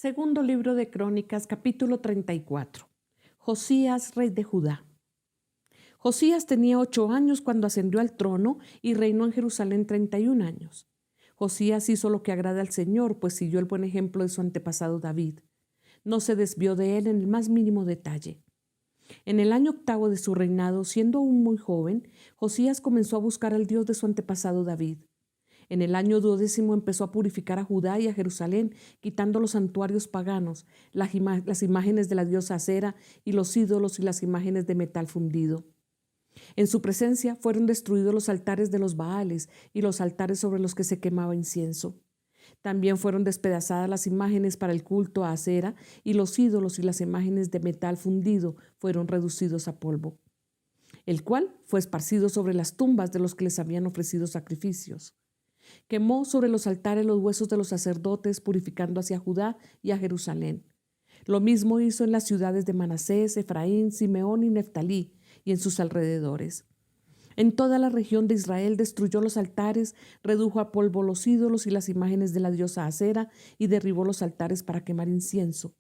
Segundo libro de Crónicas, capítulo 34. Josías, rey de Judá. Josías tenía 8 años cuando ascendió al trono y reinó en Jerusalén 31 años. Josías hizo lo que agrada al Señor, pues siguió el buen ejemplo de su antepasado David. No se desvió de él en el más mínimo detalle. En el año 8º de su reinado, siendo aún muy joven, Josías comenzó a buscar al Dios de su antepasado David. En el año 12 empezó a purificar a Judá y a Jerusalén, quitando los santuarios paganos, las imágenes de la diosa Acera y los ídolos y las imágenes de metal fundido. En su presencia fueron destruidos los altares de los Baales y los altares sobre los que se quemaba incienso. También fueron despedazadas las imágenes para el culto a Acera, y los ídolos y las imágenes de metal fundido fueron reducidos a polvo, el cual fue esparcido sobre las tumbas de los que les habían ofrecido sacrificios. Quemó sobre los altares los huesos de los sacerdotes, purificando hacia Judá y a Jerusalén. Lo mismo hizo en las ciudades de Manasés, Efraín, Simeón y Neftalí, y en sus alrededores. En toda la región de Israel destruyó los altares, redujo a polvo los ídolos y las imágenes de la diosa Acera, y derribó los altares para quemar incienso.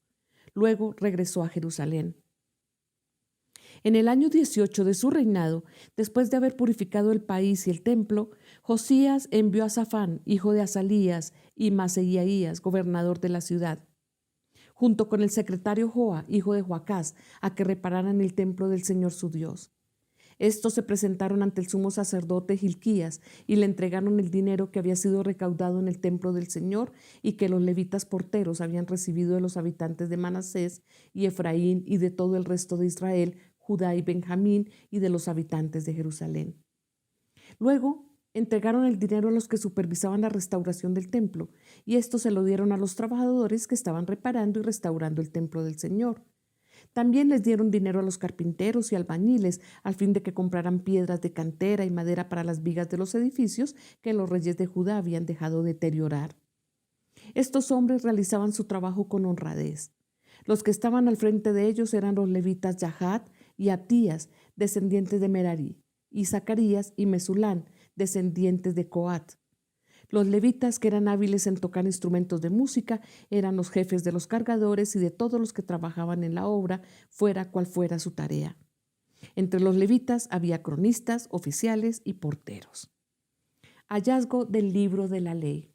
Luego regresó a Jerusalén. En el año 18 de su reinado, después de haber purificado el país y el templo, Josías envió a Safán, hijo de Azalías, y Maaseías, gobernador de la ciudad, junto con el secretario Joa, hijo de Joacás, a que repararan el templo del Señor su Dios. Estos se presentaron ante el sumo sacerdote Hilquías y le entregaron el dinero que había sido recaudado en el templo del Señor y que los levitas porteros habían recibido de los habitantes de Manasés y Efraín y de todo el resto de Israel, Judá y Benjamín, y de los habitantes de Jerusalén. Luego entregaron el dinero a los que supervisaban la restauración del templo, y estos se lo dieron a los trabajadores que estaban reparando y restaurando el templo del Señor. También les dieron dinero a los carpinteros y albañiles, al fin de que compraran piedras de cantera y madera para las vigas de los edificios que los reyes de Judá habían dejado deteriorar. Estos hombres realizaban su trabajo con honradez. Los que estaban al frente de ellos eran los levitas Yahat y Abdías, descendientes de Merari, y Zacarías y Mesulán, descendientes de Coat. Los levitas, que eran hábiles en tocar instrumentos de música, eran los jefes de los cargadores y de todos los que trabajaban en la obra, fuera cual fuera su tarea. Entre los levitas había cronistas, oficiales y porteros. Hallazgo del libro de la ley.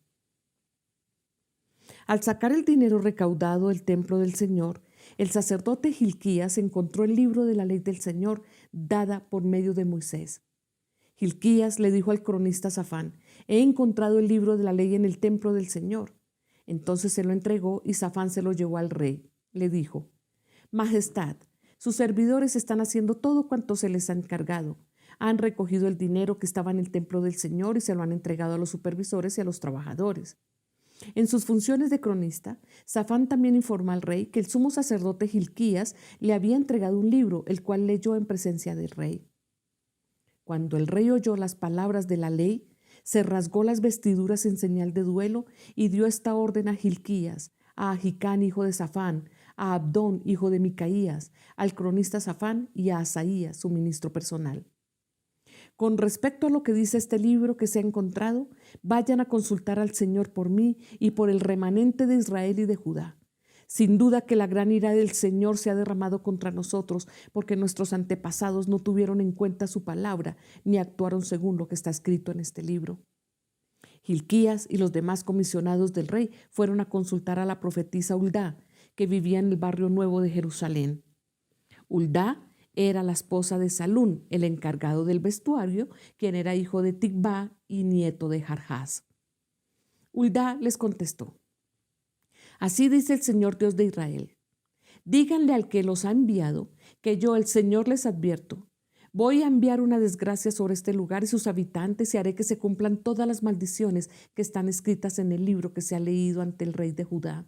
Al sacar el dinero recaudado del templo del Señor, el sacerdote Hilquías encontró el libro de la ley del Señor dada por medio de Moisés. Hilquías le dijo al cronista Safán: «He encontrado el libro de la ley en el templo del Señor». Entonces se lo entregó y Safán se lo llevó al rey. Le dijo: «Majestad, sus servidores están haciendo todo cuanto se les ha encargado. Han recogido el dinero que estaba en el templo del Señor y se lo han entregado a los supervisores y a los trabajadores». En sus funciones de cronista, Safán también informó al rey que el sumo sacerdote Hilquías le había entregado un libro, el cual leyó en presencia del rey. Cuando el rey oyó las palabras de la ley, se rasgó las vestiduras en señal de duelo y dio esta orden a Hilquías, a Ahicán, hijo de Safán, a Abdón, hijo de Micaías, al cronista Safán y a Asaías, su ministro personal: «Con respecto a lo que dice este libro que se ha encontrado, vayan a consultar al Señor por mí y por el remanente de Israel y de Judá. Sin duda que la gran ira del Señor se ha derramado contra nosotros, porque nuestros antepasados no tuvieron en cuenta su palabra, ni actuaron según lo que está escrito en este libro». Hilquías y los demás comisionados del rey fueron a consultar a la profetisa Huldá, que vivía en el barrio nuevo de Jerusalén. Huldá era la esposa de Salún, el encargado del vestuario, quien era hijo de Ticvá y nieto de Jarjás. Huldá les contestó: «Así dice el Señor Dios de Israel: díganle al que los ha enviado que yo, el Señor, les advierto: voy a enviar una desgracia sobre este lugar y sus habitantes, y haré que se cumplan todas las maldiciones que están escritas en el libro que se ha leído ante el rey de Judá.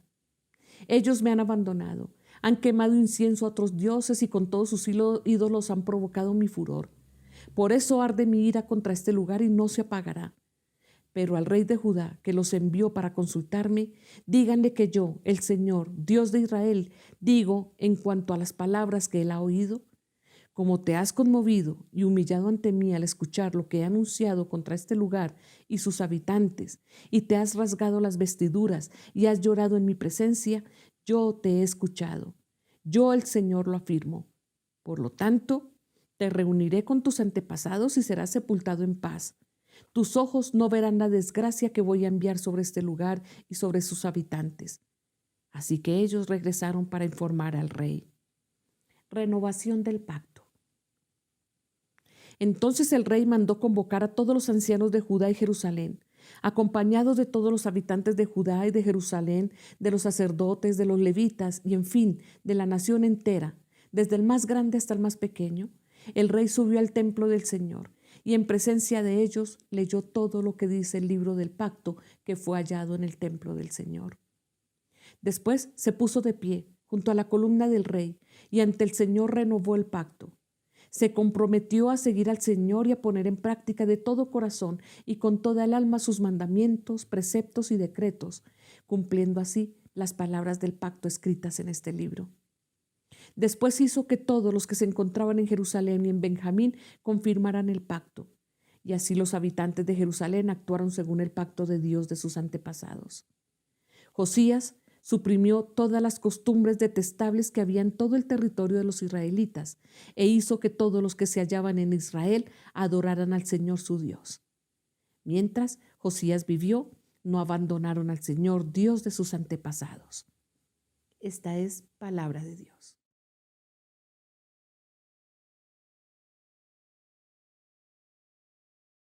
Ellos me han abandonado, han quemado incienso a otros dioses y con todos sus ídolos han provocado mi furor. Por eso arde mi ira contra este lugar y no se apagará. Pero al rey de Judá, que los envió para consultarme, díganle que yo, el Señor, Dios de Israel, digo en cuanto a las palabras que él ha oído: Como te has conmovido y humillado ante mí al escuchar lo que he anunciado contra este lugar y sus habitantes, y te has rasgado las vestiduras y has llorado en mi presencia, yo te he escuchado. Yo, el Señor, lo afirmo. Por lo tanto, te reuniré con tus antepasados y serás sepultado en paz. Tus ojos no verán la desgracia que voy a enviar sobre este lugar y sobre sus habitantes. Así que ellos regresaron para informar al rey. Renovación del pacto. Entonces el rey mandó convocar a todos los ancianos de Judá y Jerusalén, acompañados de todos los habitantes de Judá y de Jerusalén, de los sacerdotes, de los levitas y, en fin, de la nación entera, desde el más grande hasta el más pequeño. El rey subió al templo del Señor y en presencia de ellos leyó todo lo que dice el libro del pacto que fue hallado en el templo del Señor. Después se puso de pie junto a la columna del rey y ante el Señor renovó el pacto. Se comprometió a seguir al Señor y a poner en práctica de todo corazón y con toda el alma sus mandamientos, preceptos y decretos, cumpliendo así las palabras del pacto escritas en este libro. Después hizo que todos los que se encontraban en Jerusalén y en Benjamín confirmaran el pacto, y así los habitantes de Jerusalén actuaron según el pacto de Dios de sus antepasados. Josías suprimió todas las costumbres detestables que había en todo el territorio de los israelitas e hizo que todos los que se hallaban en Israel adoraran al Señor su Dios. Mientras Josías vivió, no abandonaron al Señor, Dios de sus antepasados. Esta es palabra de Dios.